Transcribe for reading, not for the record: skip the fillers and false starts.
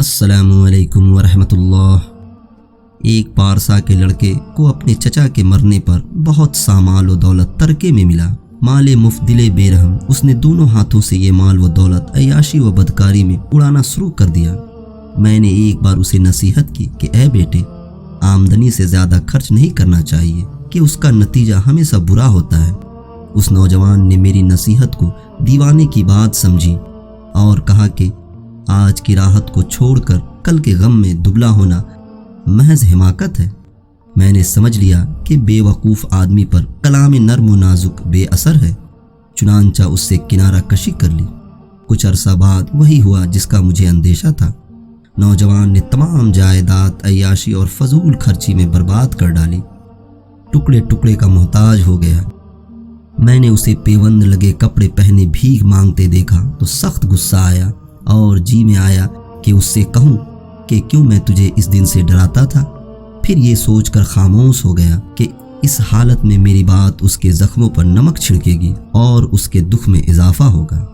السلام علیکم ورحمۃ اللہ۔ ایک پارسا کے لڑکے کو اپنے چچا کے مرنے پر بہت سا مال و دولت ترکے میں ملا۔ مال مفت دل بے رحم، اس نے دونوں ہاتھوں سے یہ مال و دولت عیاشی و بدکاری میں اڑانا شروع کر دیا۔ میں نے ایک بار اسے نصیحت کی کہ اے بیٹے، آمدنی سے زیادہ خرچ نہیں کرنا چاہیے کہ اس کا نتیجہ ہمیشہ برا ہوتا ہے۔ اس نوجوان نے میری نصیحت کو دیوانے کی بات سمجھی اور کہا کہ آج کی راحت کو چھوڑ کر کل کے غم میں دبلا ہونا محض حماقت ہے۔ میں نے سمجھ لیا کہ بے وقوف آدمی پر کلام نرم و نازک بے اثر ہے، چنانچہ اس سے کنارہ کشی کر لی۔ کچھ عرصہ بعد وہی ہوا جس کا مجھے اندیشہ تھا۔ نوجوان نے تمام جائیداد عیاشی اور فضول خرچی میں برباد کر ڈالی، ٹکڑے ٹکڑے کا محتاج ہو گیا۔ میں نے اسے پیوند لگے کپڑے پہنے بھیک مانگتے دیکھا تو سخت غصہ آیا اور جی میں آیا کہ اس سے کہوں کہ کیوں میں تجھے اس دن سے ڈراتا تھا۔ پھر یہ سوچ کر خاموش ہو گیا کہ اس حالت میں میری بات اس کے زخموں پر نمک چھڑکے گی اور اس کے دکھ میں اضافہ ہوگا۔